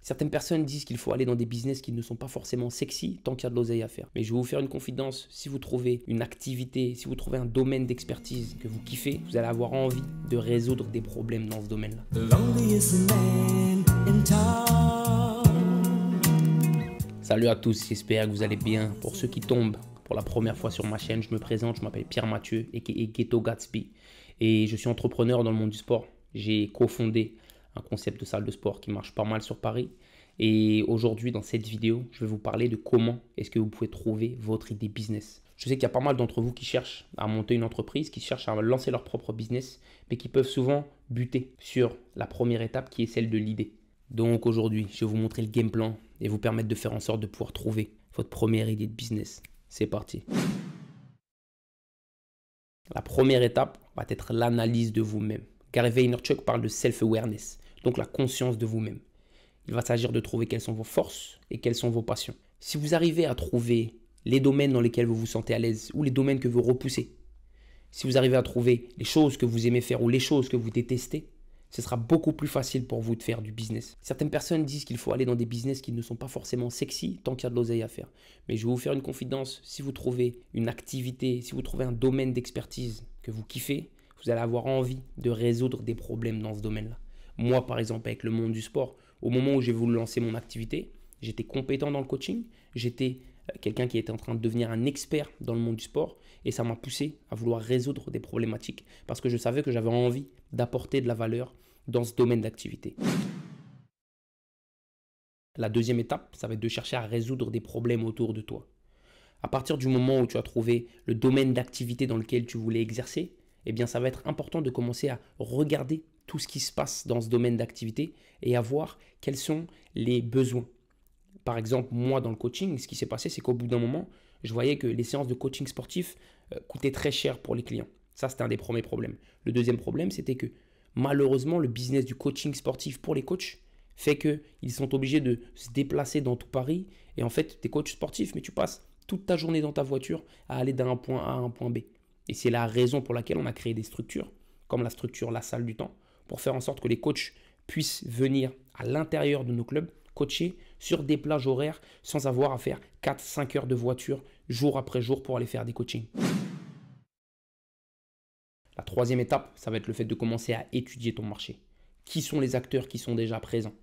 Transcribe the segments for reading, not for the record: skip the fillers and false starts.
Certaines personnes disent qu'il faut aller dans des business qui ne sont pas forcément sexy tant qu'il y a de l'oseille à faire. Mais je vais vous faire une confidence, si vous trouvez une activité, si vous trouvez un domaine d'expertise que vous kiffez, vous allez avoir envie de résoudre des problèmes dans ce domaine-là. Salut à tous, j'espère que vous allez bien. Pour ceux qui tombent pour la première fois sur ma chaîne, je me présente, je m'appelle Pierre Mathieu, aka Ghetto Gatsby. Et je suis entrepreneur dans le monde du sport. J'ai cofondé un concept de salle de sport qui marche pas mal sur Paris. Et aujourd'hui, dans cette vidéo, je vais vous parler de comment est-ce que vous pouvez trouver votre idée business. Je sais qu'il y a pas mal d'entre vous qui cherchent à monter une entreprise, qui cherchent à lancer leur propre business, mais qui peuvent souvent buter sur la première étape qui est celle de l'idée. Donc aujourd'hui, je vais vous montrer le game plan et vous permettre de faire en sorte de pouvoir trouver votre première idée de business. C'est parti. La première étape va être l'analyse de vous-même. Gary Vaynerchuk parle de self-awareness, donc la conscience de vous-même. Il va s'agir de trouver quelles sont vos forces et quelles sont vos passions. Si vous arrivez à trouver les domaines dans lesquels vous vous sentez à l'aise ou les domaines que vous repoussez, si vous arrivez à trouver les choses que vous aimez faire ou les choses que vous détestez, ce sera beaucoup plus facile pour vous de faire du business. Certaines personnes disent qu'il faut aller dans des business qui ne sont pas forcément sexy tant qu'il y a de l'oseille à faire. Mais je vais vous faire une confidence, si vous trouvez une activité, si vous trouvez un domaine d'expertise que vous kiffez, vous allez avoir envie de résoudre des problèmes dans ce domaine-là. Moi, par exemple, avec le monde du sport, au moment où j'ai voulu lancer mon activité, j'étais compétent dans le coaching, j'étais quelqu'un qui était en train de devenir un expert dans le monde du sport et ça m'a poussé à vouloir résoudre des problématiques parce que je savais que j'avais envie d'apporter de la valeur dans ce domaine d'activité. La deuxième étape, ça va être de chercher à résoudre des problèmes autour de toi. À partir du moment où tu as trouvé le domaine d'activité dans lequel tu voulais exercer, eh bien ça va être important de commencer à regarder tout ce qui se passe dans ce domaine d'activité et à voir quels sont les besoins. Par exemple, moi dans le coaching, ce qui s'est passé, c'est qu'au bout d'un moment, je voyais que les séances de coaching sportif coûtaient très cher pour les clients. Ça, c'était un des premiers problèmes. Le deuxième problème, c'était que malheureusement, le business du coaching sportif pour les coachs fait qu'ils sont obligés de se déplacer dans tout Paris. Et en fait, tu es coach sportif, mais tu passes toute ta journée dans ta voiture à aller d'un point A à un point B. Et c'est la raison pour laquelle on a créé des structures, comme la structure La Salle du Temps, pour faire en sorte que les coachs puissent venir à l'intérieur de nos clubs, coacher sur des plages horaires sans avoir à faire 4-5 heures de voiture jour après jour pour aller faire des coachings. La troisième étape, ça va être le fait de commencer à étudier ton marché. Qui sont les acteurs qui sont déjà présents?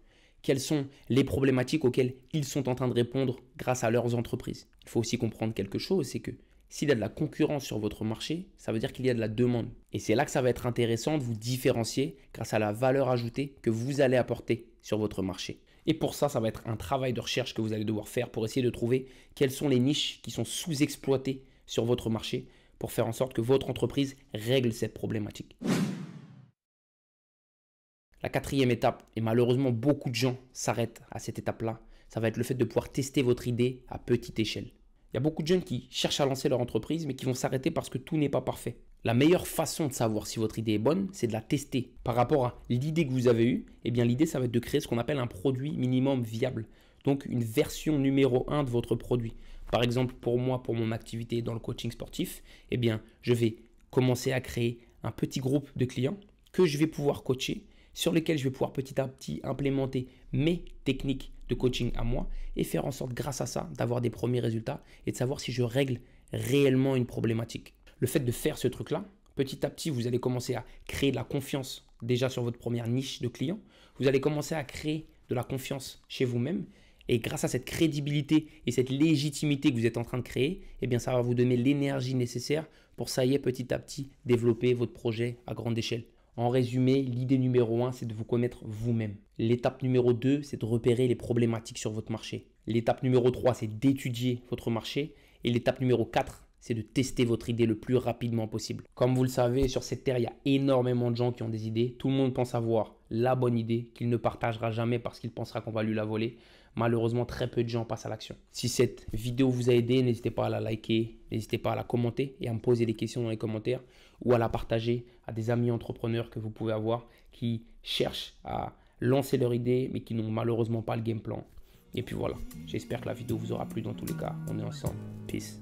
Quelles sont les problématiques auxquelles ils sont en train de répondre grâce à leurs entreprises? Il faut aussi comprendre quelque chose, c'est que s'il y a de la concurrence sur votre marché, ça veut dire qu'il y a de la demande. Et c'est là que ça va être intéressant de vous différencier grâce à la valeur ajoutée que vous allez apporter sur votre marché. Et pour ça, ça va être un travail de recherche que vous allez devoir faire pour essayer de trouver quelles sont les niches qui sont sous-exploitées sur votre marché pour faire en sorte que votre entreprise règle cette problématique. La quatrième étape, et malheureusement beaucoup de gens s'arrêtent à cette étape-là, ça va être le fait de pouvoir tester votre idée à petite échelle. Il y a beaucoup de jeunes qui cherchent à lancer leur entreprise mais qui vont s'arrêter parce que tout n'est pas parfait. La meilleure façon de savoir si votre idée est bonne, c'est de la tester. Par rapport à l'idée que vous avez eue, eh bien l'idée ça va être de créer ce qu'on appelle un produit minimum viable. Donc une version numéro 1 de votre produit. Par exemple, pour moi, pour mon activité dans le coaching sportif, eh bien je vais commencer à créer un petit groupe de clients que je vais pouvoir coacher, sur lesquels je vais pouvoir petit à petit implémenter mes techniques de coaching à moi et faire en sorte grâce à ça d'avoir des premiers résultats et de savoir si je règle réellement une problématique. Le fait de faire ce truc-là, petit à petit, vous allez commencer à créer de la confiance déjà sur votre première niche de clients. Vous allez commencer à créer de la confiance chez vous-même et grâce à cette crédibilité et cette légitimité que vous êtes en train de créer, eh bien, ça va vous donner l'énergie nécessaire pour ça y est petit à petit développer votre projet à grande échelle. En résumé, l'idée numéro 1, c'est de vous connaître vous-même. L'étape numéro 2, c'est de repérer les problématiques sur votre marché. L'étape numéro 3, c'est d'étudier votre marché. Et l'étape numéro 4, c'est de tester votre idée le plus rapidement possible. Comme vous le savez, sur cette terre, il y a énormément de gens qui ont des idées. Tout le monde pense avoir la bonne idée qu'il ne partagera jamais parce qu'il pensera qu'on va lui la voler. Malheureusement, très peu de gens passent à l'action. Si cette vidéo vous a aidé, n'hésitez pas à la liker, n'hésitez pas à la commenter et à me poser des questions dans les commentaires ou à la partager à des amis entrepreneurs que vous pouvez avoir qui cherchent à lancer leur idée mais qui n'ont malheureusement pas le game plan. Et puis voilà, j'espère que la vidéo vous aura plu dans tous les cas. On est ensemble. Peace.